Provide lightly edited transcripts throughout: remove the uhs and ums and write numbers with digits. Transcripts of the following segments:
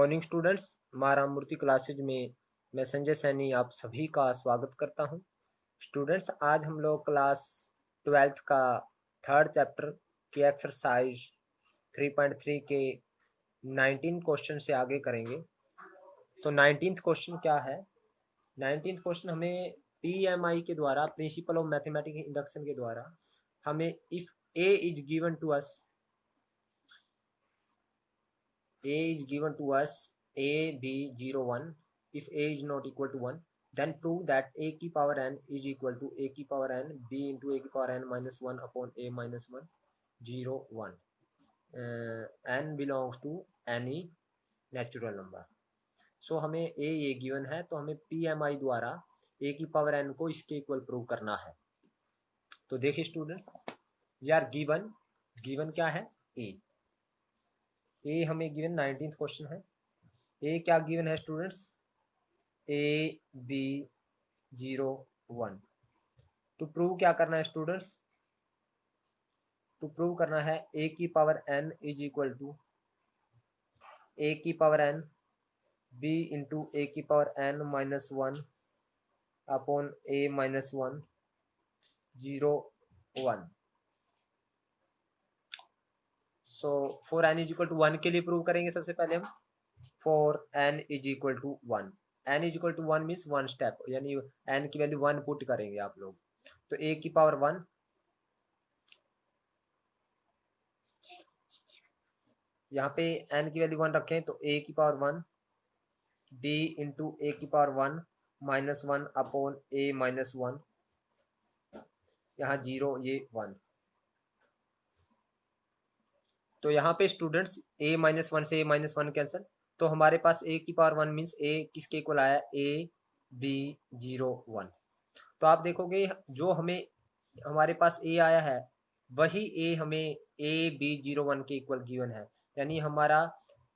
Morning students, मारा मूर्ति classes में मैं संजय सैनी आप सभी का स्वागत करता हूं। स्टूडेंट्स, आज हम लोग क्लास 12th का थर्ड चैप्टर की एक्सरसाइज 3.3 के 19 क्वेश्चन से आगे करेंगे। तो 19th क्वेश्चन क्या है? 19th क्वेश्चन हमें PMI के द्वारा, प्रिंसिपल ऑफ मैथमेटिक्स इंडक्शन के द्वारा, हमें if A is given to us A B 0 1, if A is not equal to 1, then prove that A की power n is equal to A की power n B into A की power n minus 1 upon A minus 1 0 1. n belongs to any natural number. So हमें A ये given है, तो हमें PMI द्वारा A की पावर n को इसके इक्वल प्रूव करना है। तो देखिए स्टूडेंट्स, यार गिवन क्या है? ए हमें गिवन 19th क्वेश्चन है। ए क्या गिवन है स्टूडेंट्स? A B 0 1। तो प्रूव क्या करना है स्टूडेंट्स? तो प्रूव करना है A की power n is equal to A की power n B into A की power n minus 1 upon A minus 1 0 1। So for n is equal to 1 के लिए प्रूव करेंगे। सबसे पहले हम for n is equal to 1, n is equal to 1 means 1 step, यानी n की वैल्यू 1 पुट करेंगे आप लोग। तो A की पावर 1, यहाँ पे n की वैल्यू 1 रखें तो A की पावर 1 B इंटू A की power 1 minus 1 upon A minus 1, यहाँ 0 ये 1। तो यहाँ पे स्टूडेंट्स A माइनस 1 से A माइनस 1 कैंसिल, तो हमारे पास A की पावर 1 मीन्स A किसके इक्वल आया? A B 0 1। तो आप देखोगे जो हमें हमारे पास A आया है वही A हमें A B 0 1 के इक्वल गिवन है, यानी हमारा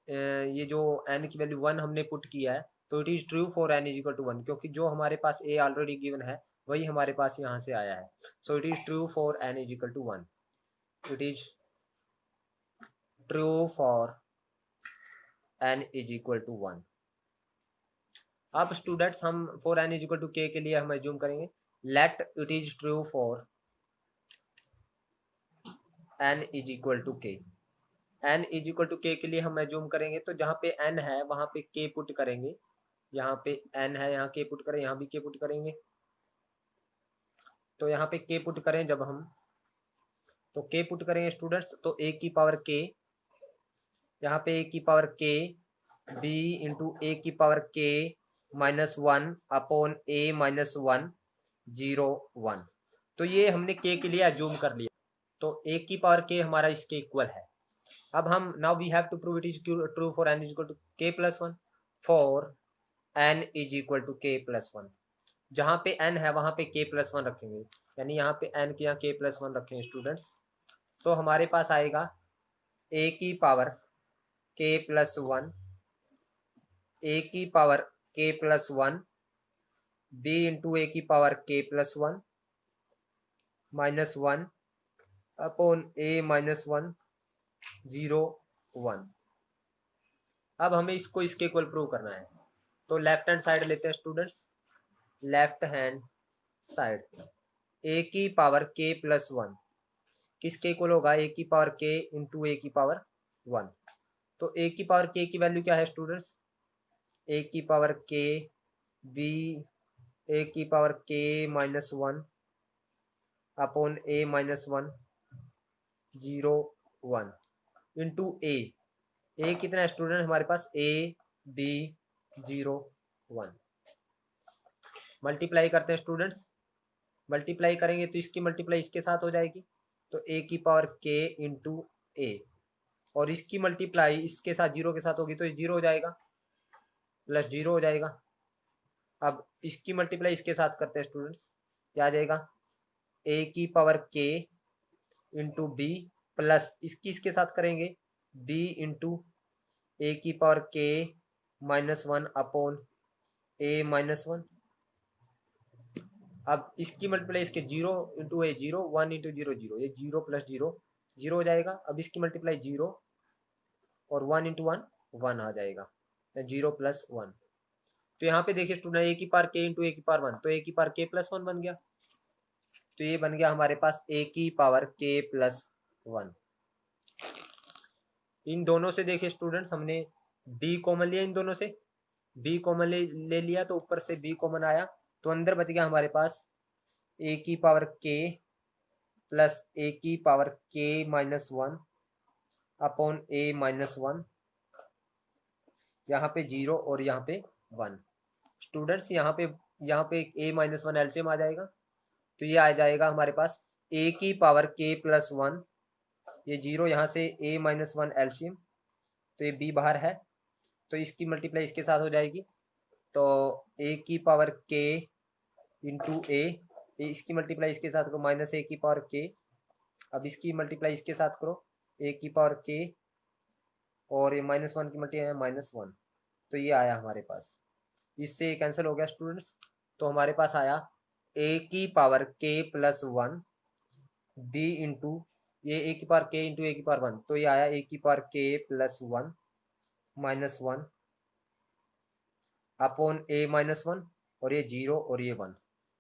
ये जो n की वैल्यू 1 हमने पुट किया है, तो it is true for n is equal to 1, क्योंकि जो हमारे पास A ऑलरेडी गिवन है वही हमारे पास यहाँ से आया है। So it is true for n is equal to 1। It is true for n is equal to 1। अब स्टूडेंट्स हम for n is equal to k के लिए हम एज्यूम करेंगे let it is true for n is equal to k। n is equal to k के लिए हम assume करेंगे, तो जहाँ पे n है वहाँ पे k पुट करेंगे, यहाँ पे n है यहाँ k पुट करें, यहाँ भी k पुट करेंगे। तो यहाँ पे k पुट करें जब हम, तो k पुट करेंगे स्टूडेंट्स, तो a की पावर k, यहाँ पे a की power k b into a की power k minus 1 upon a minus 1 0 1। तो ये हमने k के लिए एज्यूम कर लिया, तो a की पावर k हमारा इसके इक्वल है। अब हम now we have to prove it is true for n is equal to k plus 1 for n is equal to k plus 1। जहाँ पे n है वहाँ पे k प्लस 1 रखेंगे, यानी यहाँ पे n के यहाँ k प्लस 1 रखेंगे स्टूडेंट्स। तो हमारे पास आएगा a की पावर k प्लस 1, a की power k plus 1 b into a की power k plus 1 minus 1 upon a minus 1 0 1। अब हमें इसको इसके इक्वल प्रूव करना है, तो लेफ्ट हैंड साइड लेते हैं students. Left hand side a की पावर k प्लस 1 किसके इक्वल होगा? a की पावर k इंटू a की पावर 1। तो a की पावर k की वैल्यू क्या है स्टूडेंट्स? a की पावर k b a की power k minus 1 upon a minus 1 0 1 into a कितना है स्टूडेंट हमारे पास? a b 0 1। मल्टीप्लाई करते हैं स्टूडेंट्स, मल्टीप्लाई करेंगे तो इसकी मल्टीप्लाई इसके साथ हो जाएगी, तो a की पावर k इंटू a, और इसकी मल्टीप्लाई इसके साथ 0 के साथ होगी तो 0 हो जाएगा, प्लस 0 हो जाएगा। अब इसकी मल्टीप्लाई इसके साथ करते हैं स्टूडेंट्स, क्या आ जाएगा? a की power k into b plus इसकी इसके साथ करेंगे b इंटू a की power k minus 1 upon a minus 1। अब इसकी मल्टीप्लाई इसके 0 इंटू ए 0 1 इंटू 0 0, ये 0 प्लस 0 0 हो जाएगा। अब इसकी मल्टीप्लाई 0 और 1 इंटू 1 1 आ जाएगा। 0 + 1। तो यहाँ पे देखिए स्टूडेंट ए की पावर k इंटू ए की पावर 1, तो ए की पावर k + 1 बन गया। तो ये बन गया हमारे पास ए की पावर k + 1। इन दोनों से देखिए स्टूडेंट्स हमने b कॉमन लिया, इन दोनों से b कॉमन ले लिया, तो ऊपर से b कॉमन आया, तो अंदर बच गया हमारे पास a की पावर k प्लस a की पावर k -1 अपॉन a -1, यहाँ पे 0 और यहाँ पे 1। स्टूडेंट्स यहाँ पे a -1 एलसीएम आ जाएगा, तो ये आ जाएगा हमारे पास a की पावर k + 1, ये 0 यहाँ से a -1 एलसीएम, तो ये b बाहर है, तो इसकी मल्टीप्लाई इसके साथ हो जाएगी, तो a की पावर k इंटू a, इसकी मल्टीप्लाई इसके साथ करो -a की पावर k, अब इसकी मल्टीप्लाई इसके साथ करो a की पावर k, और ये -1 की मल्टीप्लाई -1, तो ये आया हमारे पास, इससे कैंसिल हो गया स्टूडेंट्स। तो हमारे पास आया a की पावर k + 1 b इंटू ये a की पावर k इंटू a की पावर 1, तो ये आया a की पावर k + 1 -1 अपॉन a -1, और ये 0 और ये 1।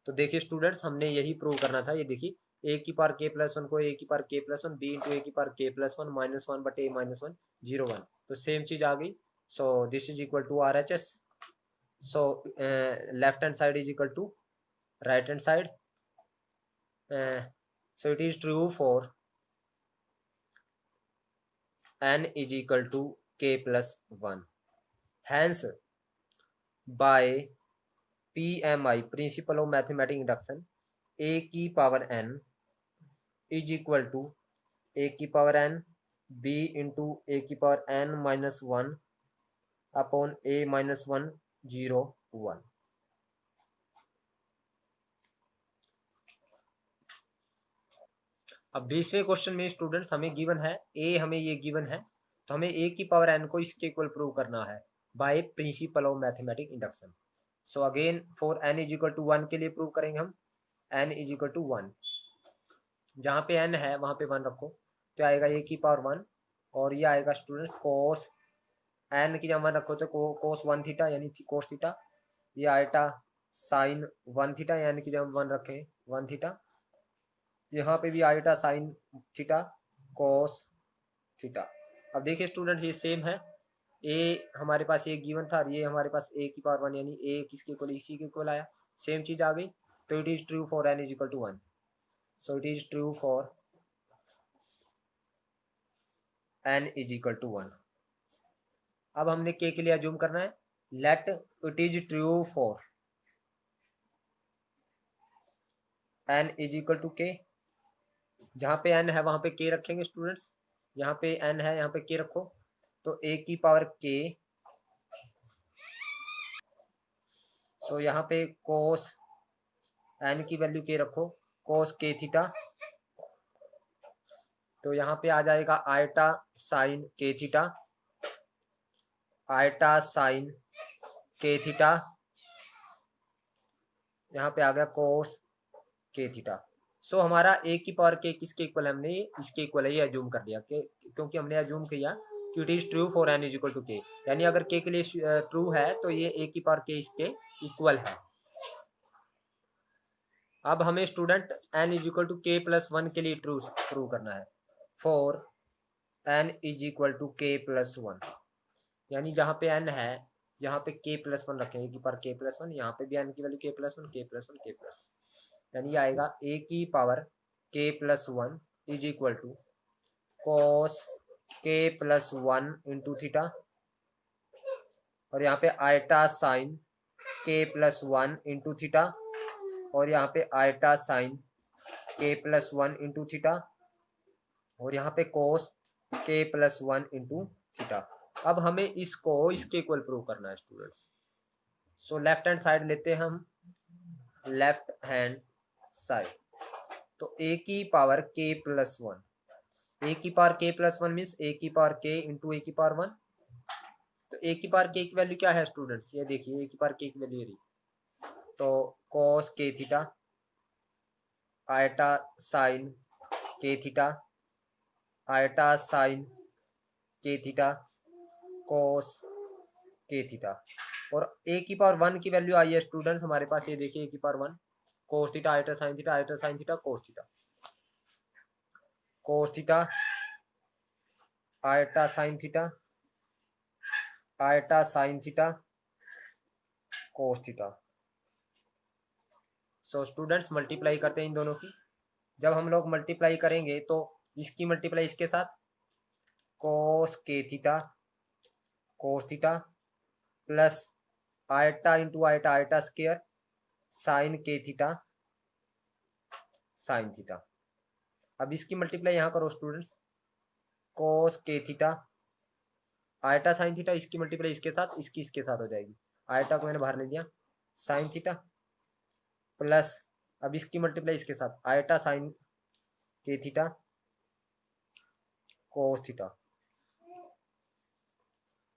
तो देखिए स्टूडेंट्स हमने यही प्रूव करना था, ये देखिए a की पावर k + 1 को a की power k + 1 b into a की पावर k + 1 -1 बटे a -1 0 1, तो सेम चीज आ गई। So this is equal to RHS। So left hand side is equal to right hand side. So it is true for n is equal to k + 1. Hence, by PMI, principle of mathematical induction, a की power n is equal to a की power n b into a की power n -1 upon a -1 0 1। अब 20वें question में students हमें given है a, हमें ये given है, तो हमें a की पावर n को इसके इक्वल प्रूव करना है by principle of mathematic induction. So again for n is equal to 1 के लिए प्रूव करेंगे हम, n इज इक्वल टू 1, जहाँ पे n है वहाँ पे 1 रखो, तो आएगा a की पावर 1, और ये आएगा स्टूडेंट्स कोस n की जगह 1 रखो तो कोस 1 थीटा यानी कोस थीटा, ये आएगा साइन 1 थीटा, n की जगह 1 रखें 1 थीटा, यहाँ पे भी आएगा साइन थीटा कोस थीटा। अब देखिए स्टूडेंट ये सेम है, a हमारे पास ये गिवन था, ये हमारे पास a की पावर 1 यानी a किसके इक्वल, इसी के इक्वल आया, सेम चीज आ गई। तो it is true for n is equal to 1। So it is true for n is equal to 1। अब हमने k के लिए अज्यूम करना है, let it is true for n is equal to k, जहाँ पे n है वहाँ पे k रखेंगे स्टूडेंट्स, यहाँ पे n है यहाँ पे k रखो, तो a की पावर k, सो यहाँ पे कोस n की वैल्यू k रखो कोस k थीटा, तो यहाँ पे आ जाएगा iota sine k theta, iota sine k theta, यहाँ पे आ गया कोस k थीटा। सो हमारा a की पावर k किसके इक्वल है, हमने इसके इक्वल है, ये अज्यूम कर लिया क्योंकि हमने अज्यूम किया कि it is true for n is equal to k, यानी अगर k के लिए ट्रू है तो ये a की पावर k इसके इक्वल है। अब हमें student n is equal to k + 1 के लिए ट्रू प्रूव करना है, for n is equal to k + 1, यानी जहाँ पे n है यहाँ पे k + 1 रखेंगे, की पावर k + 1, यहाँ पे भी n की वैल्यू k + 1 k + 1 k + 1, यानी आएगा a की power k + 1 is equal to cos k + 1 into theta, और यहाँ पे iota sine k + 1 into theta, और यहाँ पे iota sine k + 1 into theta, और यहाँ पे कोस k + 1 इंटू थीटा। अब हमें इसको इसके इक्वल प्रूव करना है students. So left hand side लेते हैं हम, लेफ्ट हैंड साइड, तो a की पावर k + 1, a की पावर k + 1 मीन्स a की पावर k इंटू a की पावर 1, तो a की पावर k की वैल्यू क्या है स्टूडेंट्स, ये देखिए a की पावर k की वैल्यू रही, तो cos k theta, iota sine k theta, iota sine k theta, cos k theta. और ए की पावर 1 की वैल्यू आई है स्टूडेंट्स हमारे पास, ये देखिए ए की power 1 cos theta iota sine theta iota sine theta cos theta, cos theta iota sine theta iota sine theta cos theta. So students multiply करते हैं इन दोनों की। जब हम लोग मल्टीप्लाई करेंगे तो इसकी मल्टीप्लाई इसके साथ, कोस के theta cos theta plus eta into iota iota square sine के थीटा साइन थीटा। अब इसकी मल्टीप्लाई यहाँ करो स्टूडेंट्स, कोस के थीटा आयटा साइन थीटा, इसकी मल्टीप्लाई इसके साथ, इसकी इसके साथ हो जाएगी, आयटा को मैंने बाहर ले लिया, साइन थीटा प्लस अब इसकी मल्टीप्लाई इसके साथ, आयटा साइन के थीटा कोस थीटा।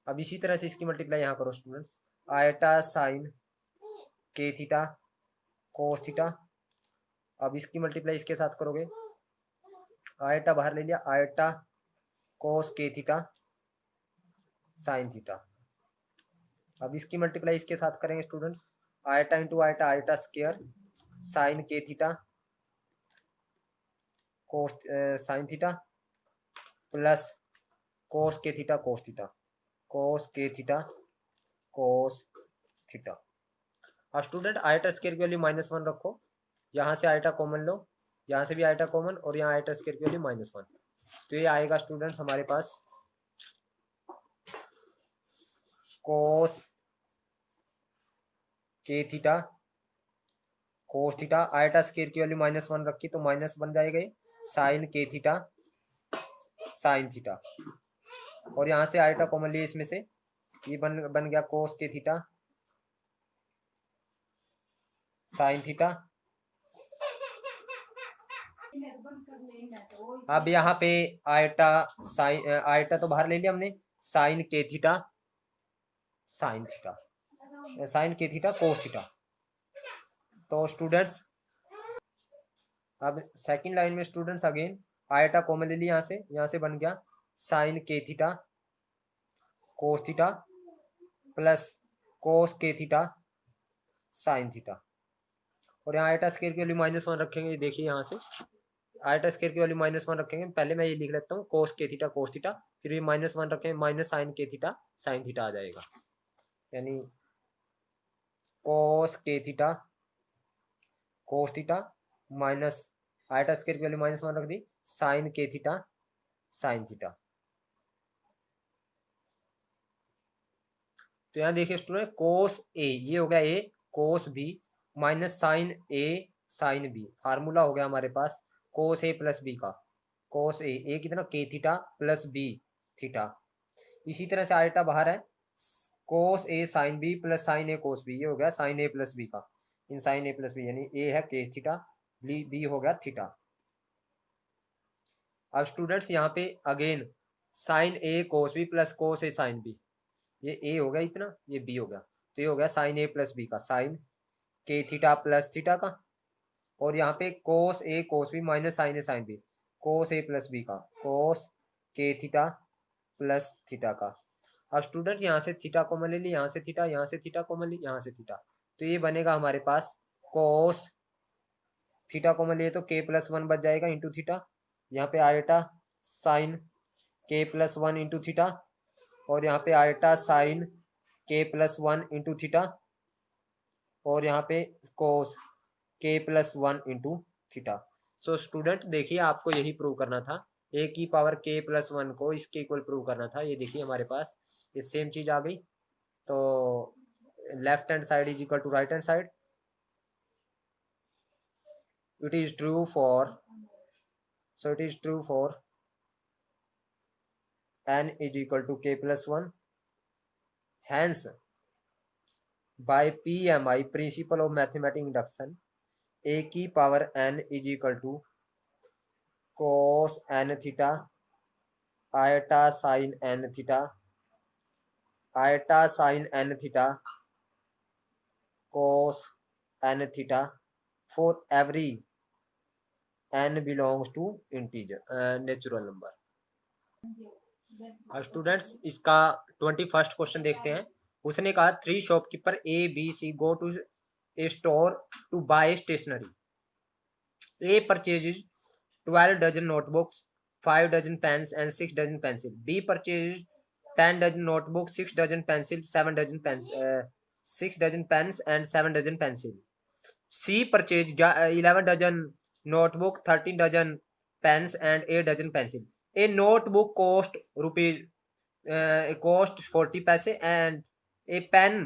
अब इसी तरह से इसकी मल्टीप्लाई यहाँ करो स्टूडेंट्स, आयटा साइन के थीटा कोस थीटा। अब इसकी मल्टीप्लाई इसके साथ करोगे, आयटा बाहर ले लिया, आयटा कोस के थीटा साइन थीटा। अब इसकी मल्टीप्लाई इसके साथ करेंगे students, iota into iota iota square sine के theta cos sine theta plus cos के थीटा कोस थीटा कोस के थीटा कोस थीटा। अब स्टूडेंट आयटा स्क्वायर की वैल्यू -1 रखो, यहाँ से आयटा कॉमन लो, यहाँ से भी आयटा कॉमन और यहाँ आयटा स्क्वायर की वैल्यू -1, तो ये आएगा स्टूडेंट्स हमारे पास कोस के theta cos theta, eta square की वैल्यू -1 रखी तो माइनस बन जाएगा, साइन के थीटा साइन थीटा, और यहाँ से आयटा कॉमन लिए इसमें से, ये बन गया कोस के थीटा साइन थीटा। अब यहाँ पे आयटा साइन आयटा तो बाहर ले लिया हमने, साइन के थीटा साइन थीटा साइन के थीटा कोस थीटा। तो स्टूडेंट्स अब सेकंड लाइन में स्टूडेंट्स अगेन आयटा कॉमन ले ली, यहाँ से बन गया साइन के theta cos theta plus cos के थीटा साइन थीटा, और यहाँ आयटा स्क्वायर की वैल्यू -1 रखेंगे, देखिए यहाँ से आयटा स्क्वायर की वैल्यू -1 रखेंगे, पहले मैं ये लिख लेता हूँ कोस के थीटा कोस थीटा, फिर ये -1 रखेंगे, माइनस साइन के थीटा साइन थीटा आ जाएगा, यानी कोस के theta cos theta minus eta square की वैल्यू -1 रख दी, साइन के थीटा साइन थीटा। तो यहाँ देखिए स्टूडेंट कोस ए, ये हो गया ए कोस बी माइनस साइन ए साइन बी, फार्मूला हो गया हमारे पास कोस ए प्लस बी का, कोस ए कितना के थीटा प्लस बी थीटा। इसी तरह से आयटा बाहर है, कोस ए साइन बी प्लस साइन ए कोस बी, ये हो गया साइन ए प्लस बी का, इन साइन ए प्लस बी, यानी ए है के थीटा बी हो गया थीटा। अब स्टूडेंट्स यहाँ पे अगेन साइन ए कोस बी प्लस कोस ए साइन बी, ये ए हो गया इतना, ये बी हो गया, तो ये हो गया साइन ए प्लस बी का, साइन के थीटा प्लस थीटा का, और यहाँ पे कोस ए कोस बी माइनस साइन ए साइन बी, कोस ए प्लस बी का, कोस के थीटा प्लस थीटा का। अब स्टूडेंट यहाँ से थीटा कॉमन ले ली, यहाँ से थीटा, यहाँ से थीटा कॉमन ली, यहाँ से थीटा, तो ये बनेगा हमारे पास कोस थीटा कॉमन लिए तो के प्लस 1 बच जाएगा इंटू थीटा, यहाँ पे आयटा साइन के प्लस 1 इंटू थीटा, और यहाँ पे आयटा साइन के प्लस 1 इंटू थीटा, और यहाँ पे कोस के plus 1 into theta. So student देखिए आपको यही प्रूव करना था, ए की पावर के प्लस 1 को इसके इक्वल प्रूव करना था, ये देखिए हमारे पास ये सेम चीज आ गई। तो left hand side is equal to right hand side, it is true for n is equal to k plus 1, hence by PMI principle of mathematical induction a की power n is equal to cos n theta eta sin n theta eta sin n theta cos n theta for every n belongs to integer natural number. Students इसका 21st question देखते हैं, उसने कहा 3 shopkeeper A B C go to a store to buy stationery. A purchases 12 dozen notebooks, 5 dozen pens and 6 dozen pencils. B purchases 10 dozen notebooks, 6 dozen pencils, 7 dozen pens, 6 dozen pens and 7 dozen pencils. C purchased 11 dozen notebook, 13 dozen pens and 8 dozen pencils. A notebook cost cost 40 paise and a pen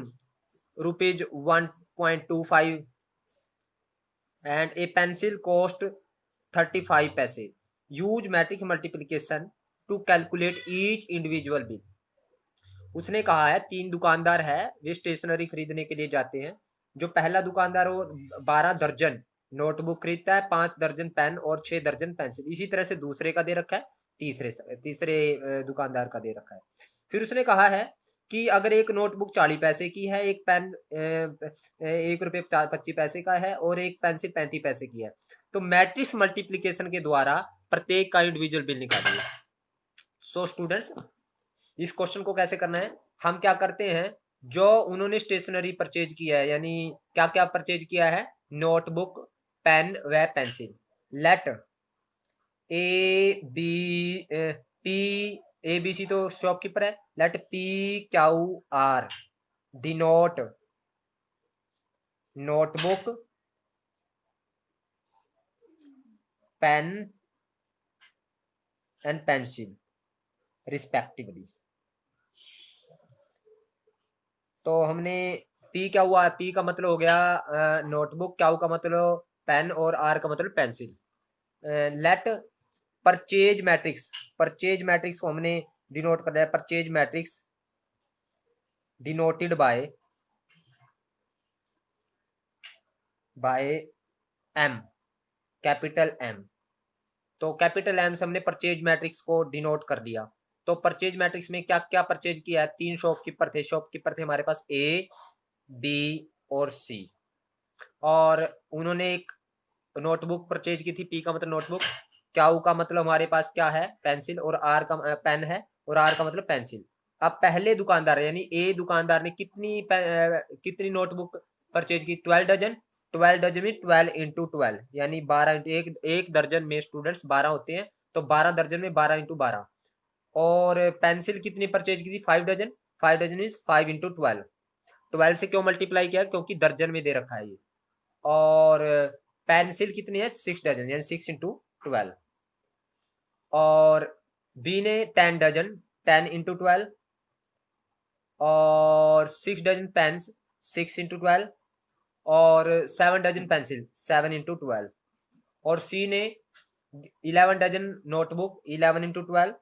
rupees 1.25 and a pencil cost 35 paise. Use matrix multiplication to calculate each individual bill. उसने कहा है 3 दुकानदार है, वे stationery खरीदने के लिए जाते हैं. जो पहला दुकानदार वो 12 दर्जन नोटबुक खरीदता है, 5 दर्जन पेन और 6 दर्जन पेंसिल. इसी तरह से दूसरे का दे रखा है, तीसरे दुकानदार का दे रखा है. फिर उसने कहा है कि अगर एक नोटबुक 40 पैसे की है, एक पेन 1 रुपये 25 पैसे का है और एक पेंसिल 35 पैसे की है, तो मैट्रिक्स मल्टीप्लिकेशन के द्वारा प्रत्येक का इंडिविजुअल बिल निकालिए. सो स्टूडेंट्स, इस क्वेश्चन को कैसे करना है, हम क्या करते हैं, जो उन्होंने स्टेशनरी परचेज किया है, यानी क्या क्या परचेज किया है, नोटबुक, पेन व pencil. Let A B P A B C तो शॉपकीपर है. Let P Q R denote notebook, pen and pencil respectively. तो हमने पी क्या हुआ, पी का मतलब हो गया नोटबुक, क्यू का मतलब पेन और आर का मतलब पेंसिल. लेट परचेज मैट्रिक्स को हमने डिनोट कर दिया. Purchase matrix denoted by M, capital M. तो कैपिटल एम से हमने परचेज मैट्रिक्स को डिनोट कर दिया. तो परचेज मैट्रिक्स में क्या क्या परचेज किया है, 3 शॉपकीपर थे हमारे पास, ए बी और सी. और उन्होंने एक नोटबुक परचेज की थी, पी का मतलब नोटबुक, क्यू का मतलब हमारे पास क्या है, पेंसिल, और आर का पेन है, और आर का मतलब पेंसिल. अब पहले दुकानदार यानी ए दुकानदार ने कितनी नोटबुक परचेज की, 12 डजन. 12 डजन में 12 इंटू 12 यानी 12 एक दर्जन में स्टूडेंट्स 12 होते हैं, तो 12 दर्जन में 12 इंटू 12. और पेंसिल कितनी परचेज की थी, 5 डजन. 5 dozen is 5 into 12. 12 से क्यों मल्टीप्लाई किया, क्योंकि दर्जन में दे रखा है ये. और पेंसिल कितनी है, 6 डजन यानी 6 इंटू 12. और बी ने 10 डजन, 10 इंटू 12. और 6 डजन पेन्स, 6 इंटू 12. और 7 डजन पेंसिल, 7 इंटू 12. और सी ने 11 dozen notebook, 11 into 12.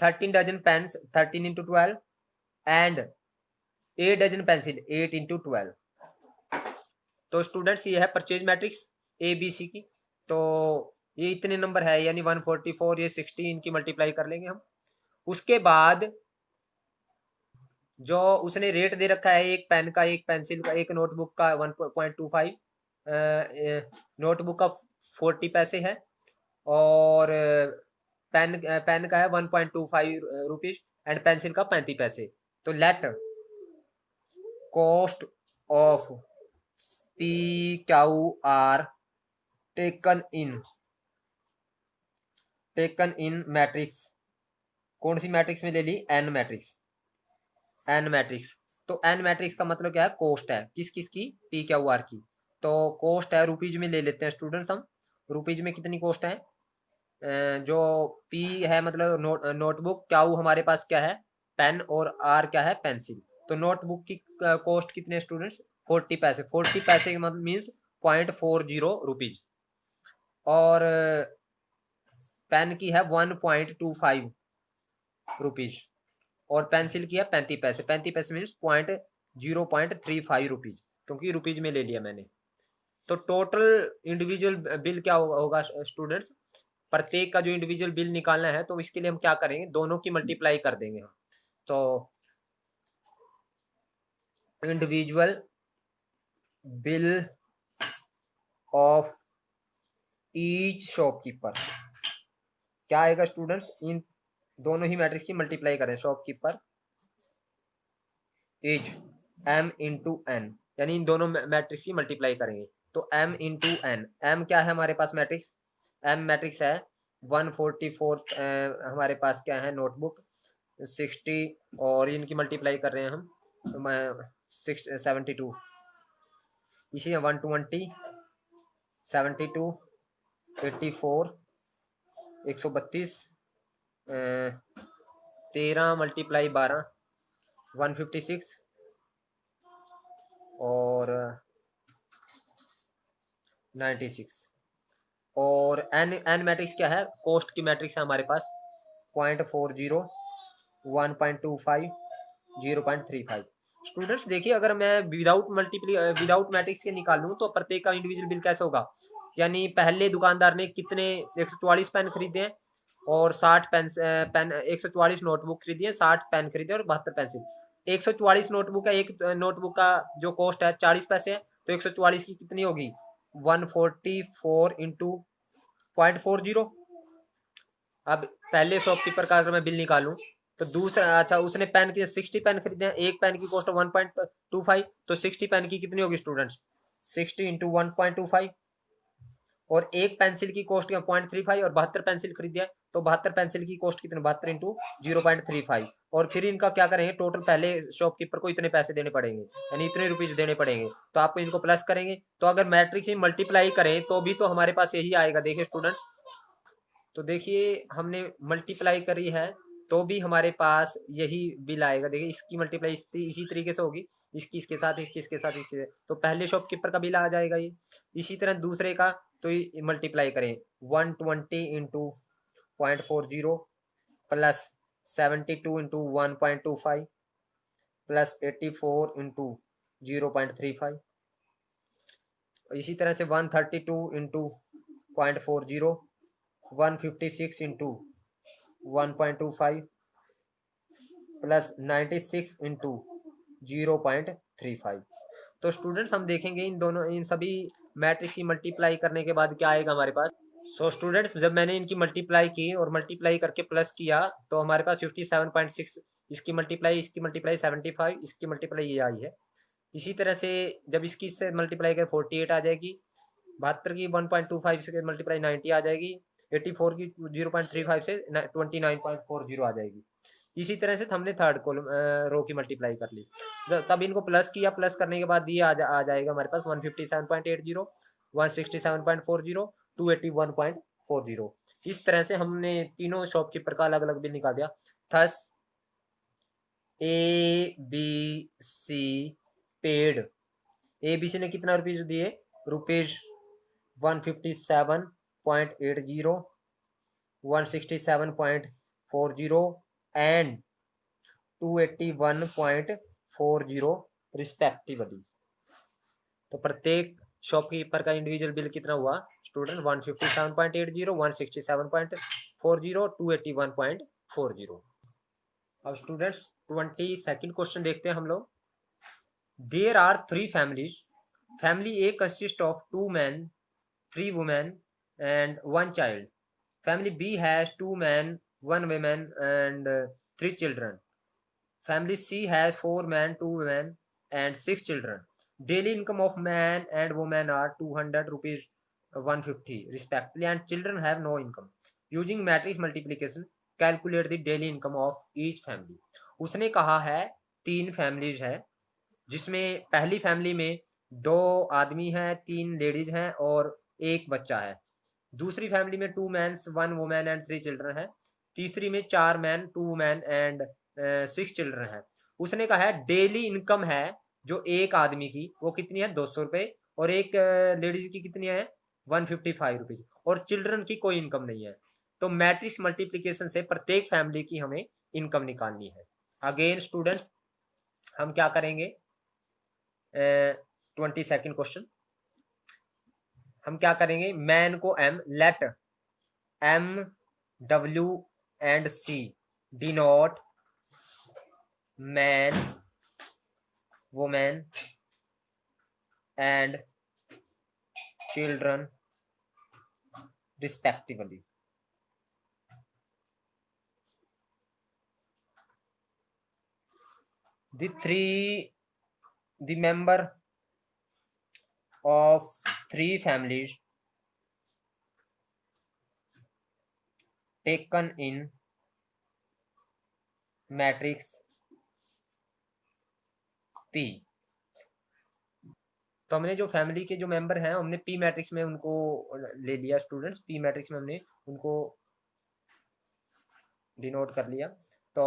13 dozen pens, 13 into 12. And 8 dozen pencil, 8 into 12. तो स्टूडेंट्स ये है purchase matrix A B C की. तो ये इतने नंबर है यानी 144, ये 60, इनकी मल्टीप्लाई कर लेंगे हम. उसके बाद जो उसने रेट दे रखा है, एक पेन का, एक पेंसिल का, एक नोटबुक का 1.25, नोटबुक का 40 पैसे है, और पेन का है 1.25 रुपीज, एंड पेंसिल का 35 पैसे. तो let cost of P Q are taken in matrix. कौन सी मैट्रिक्स में ले ली, एन मैट्रिक्स. तो एन मैट्रिक्स का मतलब क्या है, कॉस्ट है. किस किस की, पी क्यू आर की. तो कॉस्ट है, रुपीज में ले लेते हैं स्टूडेंट्स हम. रुपीज में कितनी कॉस्ट है, जो पी है मतलब नोटबुक, क्यू हमारे पास क्या है, पेन, और आर क्या है, पेंसिल. तो नोटबुक की कॉस्ट कितने स्टूडेंट्स, 40 पैसे. 40 पैसे का मतलब मीन्स 0.40 रुपीज. और पेन की है 1.25 रुपीज, और पेंसिल की है 35 पैसे. 35 पैसे मीन्स 0.35 रुपीज, क्योंकि रुपीज में ले लिया मैंने. तो टोटल इंडिविजुअल बिल क्या होगा स्टूडेंट्स, प्रत्येक का जो इंडिविजुअल बिल निकालना है, तो इसके लिए हम क्या करेंगे, दोनों की मल्टीप्लाई कर देंगे हम. तो individual bill of each shopkeeper क्या आएगा स्टूडेंट्स, इन दोनों ही मैट्रिक्स की मल्टीप्लाई करें. Shopkeeper is m into N, यानी इन दोनों मैट्रिक्स की मल्टीप्लाई करेंगे तो m इंटू एन। m क्या है हमारे पास मैट्रिक्स, m मैट्रिक्स है 144, हमारे पास क्या है नोटबुक 60, और इनकी मल्टीप्लाई कर रहे हैं हम 72, इसी में 120, 72, 84, 132, 13 मल्टीप्लाई 12, 156 और 96। और एन मैट्रिक्स क्या है, कोस्ट की मैट्रिक्स है हमारे पास 0.40, 1.25, 0.35। स्टूडेंट्स देखिए, अगर मैं विदाउट मैट्रिक्स के निकालूं तो प्रत्येक का इंडिविजुअल बिल कैसे होगा, यानी पहले दुकानदार ने कितने 144 पेन खरीदे हैं और 60 पेन 144 नोटबुक खरीदी है, 60 पेन खरीदे और 72 पेंसिल। 144 नोटबुक है, एक नोटबुक का जो कॉस्ट है 40 पैसे है, तो 144 की कितनी होगी 144 इंटू 0.40। अब पहले शॉपकीपर का अगर मैं बिल निकालूं तो दूसरा, अच्छा उसने पेन के 60 पेन खरीदे हैं, एक पेन की कॉस्ट 1.25, तो 60 पेन की कितनी होगी स्टूडेंट्स 60 इंटू 1.25, और एक पेंसिल की कॉस्ट 0.35 और 72 पेंसिल खरीदे हैं तो 72 पेंसिल की कॉस्ट कितनी 72 इंटू 0.35, और फिर इनका क्या करेंगे टोटल, पहले शॉपकीपर को इतने पैसे देने पड़ेंगे यानी इतने रुपीज देने पड़ेंगे, तो आपको इनको प्लस करेंगे, तो अगर मैट्रिक्स में मल्टीप्लाई करें तो भी तो हमारे पास यही आएगा। देखिए स्टूडेंट्स, तो देखिए हमने मल्टीप्लाई करी है तो भी हमारे पास यही बिल आएगा। देखिए इसकी मल्टीप्लाई इसी तरीके से होगी, इसकी इसके साथ, इसकी इसके साथ, इसके, तो पहले शॉपकीपर का बिल आ जाएगा ये। इसी तरह दूसरे का तो मल्टीप्लाई करें 120 into 0.40 plus 72 into 1.25 plus 84 into 0.35, इसी तरह से 132 इंटू 0.40, 156 इंटू 1.25 प्लस 96 इंटू 0.35। तो स्टूडेंट्स हम देखेंगे इन सभी मैट्रिक्स की मल्टीप्लाई करने के बाद क्या आएगा हमारे पास। सो स्टूडेंट्स, जब मैंने इनकी मल्टीप्लाई की और मल्टीप्लाई करके प्लस किया तो हमारे पास 57.6, इसकी मल्टीप्लाई 75, इसकी मल्टीप्लाई ये आई है। इसी तरह से जब इसकी इससे मल्टीप्लाई करें 48 आ जाएगी, 72 की 1.25 से मल्टीप्लाई 90 आ जाएगी, 84 की 0.35 से 29.40 आ जाएगी। इसी तरह से हमने थर्ड कॉलम रो की मल्टीप्लाई कर ली, तब इनको प्लस किया, प्लस करने के बाद ये आ जाएगा हमारे पास 157.80, 167.40, 281.40। इस तरह से हमने तीनों शॉपकीपर का अलग अलग बिल निकाल दिया। Thus A B C paid, A B C ने कितना रुपीज दिए, रुपीज 157.80, 167.40 एंड 281.40 रिस्पेक्टिवली। तो प्रत्येक शॉपकीपर का इंडिविजुअल बिल कितना हुआ स्टूडेंट 157.80, 167.40, 281.40। अब स्टूडेंट्स 22nd क्वेश्चन देखते हैं हम लोग। There are 3 families, family A consist of 2 men, 3 women and 1 child. Family B has 2 men, 1 woman and 3 children. Family C has 4 men, 2 women and 6 children. Daily income of man and woman are 200 rupees, 150 respectively, and children have no income. Using matrix multiplication, calculate the daily income of each family. उसने कहा है 3 families है, जिसमें पहली family में 2 आदमी हैं, 3 ladies हैं और 1 बच्चा है। दूसरी फैमिली में 2 मैन्स, 1 वुमेन एंड 3 चिल्ड्रन है। तीसरी में 4 मैन, 2 वुमेन एंड 6 चिल्ड्रन है। उसने कहा है डेली इनकम है जो एक आदमी की वो कितनी है 200 रुपये, और एक लेडीज की कितनी है 155 रुपीज, और चिल्ड्रन की कोई इनकम नहीं है। तो मैट्रिक्स मल्टीप्लीकेशन से प्रत्येक फैमिली की हमें इनकम निकालनी है। अगेन स्टूडेंट्स हम क्या करेंगे, 22nd क्वेश्चन हम क्या करेंगे, मैन को M, let M W and C denote man, women and children respectively. the member of three families taken in matrix P। तो हमने जो फैमिली के जो मेंबर हैं हमने पी मैट्रिक्स में उनको ले लिया स्टूडेंट्स, पी मैट्रिक्स में हमने उनको डिनोट कर लिया। तो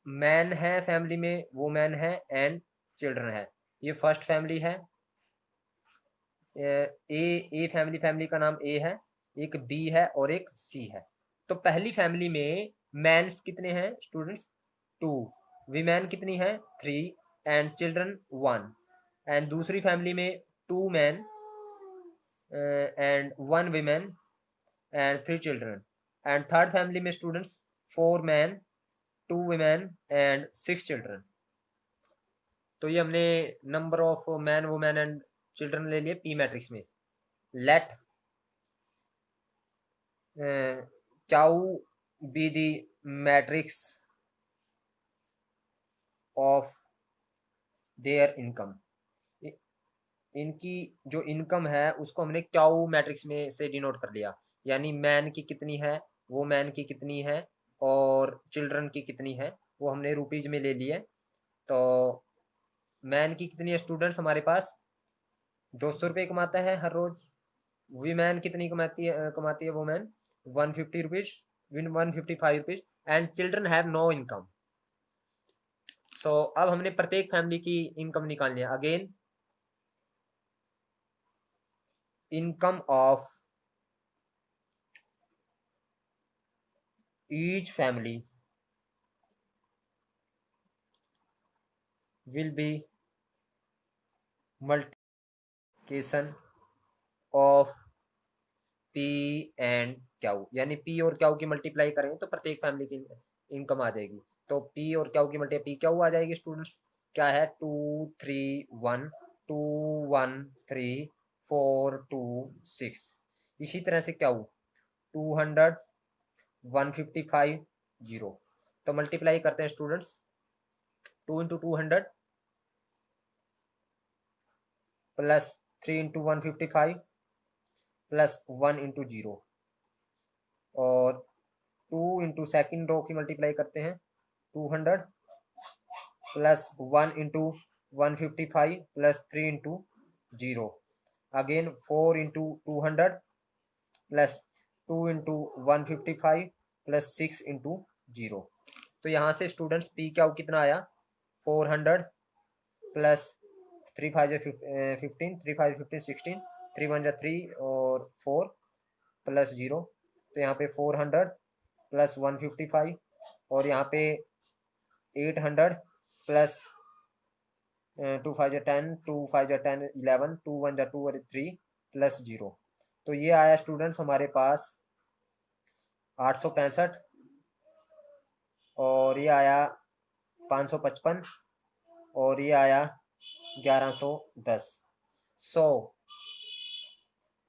मैन है फैमिली में, वो मैन है एंड चिल्ड्रन है। ये फर्स्ट फैमिली है, ए फैमिली का नाम ए है, एक बी है और एक सी है। तो पहली फैमिली में मैन्स कितने हैं स्टूडेंट्स? 2, वीमेन कितनी है? 3 एंड चिल्ड्रन 1। एंड दूसरी फैमिली में 2 man and 1 women and 3 children. And third family में students 4 man 2 women and 6 children. तो ये हमने number of man women and children ले लिए पी मैट्रिक्स में। Let Q be the matrix of their income. इनकी जो इनकम है उसको हमने क्याउ मैट्रिक्स में से डिनोट कर लिया, यानी मैन की कितनी है, वो मैन की कितनी है और चिल्ड्रन की कितनी है वो हमने रुपीज में ले लिए। तो मैन की कितनी है स्टूडेंट्स हमारे पास? 200 रुपये कमाता है हर रोज। वीमैन कितनी कमाती है वो man? 150 rupees, 155 rupees. And children have no income. So अब हमने प्रत्येक फैमिली की इनकम निकालनी है। Again income of each family will be multiplication of P and Q, यानी P और Q की मल्टीप्लाई करेंगे तो प्रत्येक फैमिली की इनकम आ जाएगी। तो P और Q की मल्टीप्लाई P Q आ जाएगी स्टूडेंट्स। क्या है? 2 3 1 2 1 3 4 2 6। इसी तरह से Q 200 155 0। तो मल्टीप्लाई करते हैं students. 2 into 200 plus 3 into 155 plus 1 into 0 और 2 इंटू सेकेंड रो की मल्टीप्लाई करते हैं 200 plus 1 into 155 plus 3 into 0। Again 4 into 200 plus 2 into 155 plus 6 into 0। तो यहाँ से स्टूडेंट्स पी क्या कितना आया? 400 प्लस 3 5 15 3 5 15 16 3 1 3 और 4 प्लस 0। तो यहाँ पे 400 प्लस 155 और यहाँ पे 800 प्लस 2 5 10 2 5 10 11 2 1 2 और 3 प्लस 0। तो ये आया स्टूडेंट्स हमारे पास 865 और ये आया 555 और ये आया 1110। So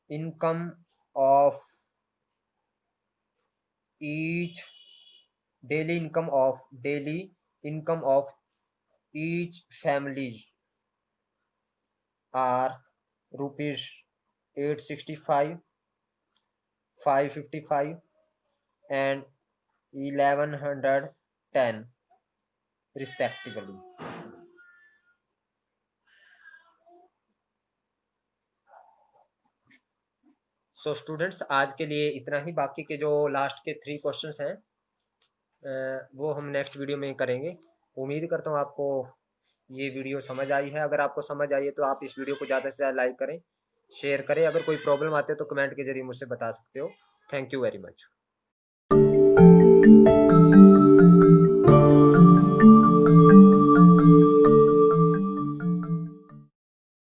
income of each daily income of each families are rupees 865 555 and 1110 respectively। So students आज के लिए इतना ही। बाकी के जो लास्ट के 3 क्वेश्चंस हैं वो हम नेक्स्ट वीडियो में करेंगे। उम्मीद करता हूँ आपको ये वीडियो समझ आई है। अगर आपको समझ आई है तो आप इस वीडियो को ज़्यादा से ज़्यादा लाइक करें, शेयर करें। अगर कोई प्रॉब्लम आती है तो कमेंट के जरिए मुझसे बता सकते हो। Thank you very much.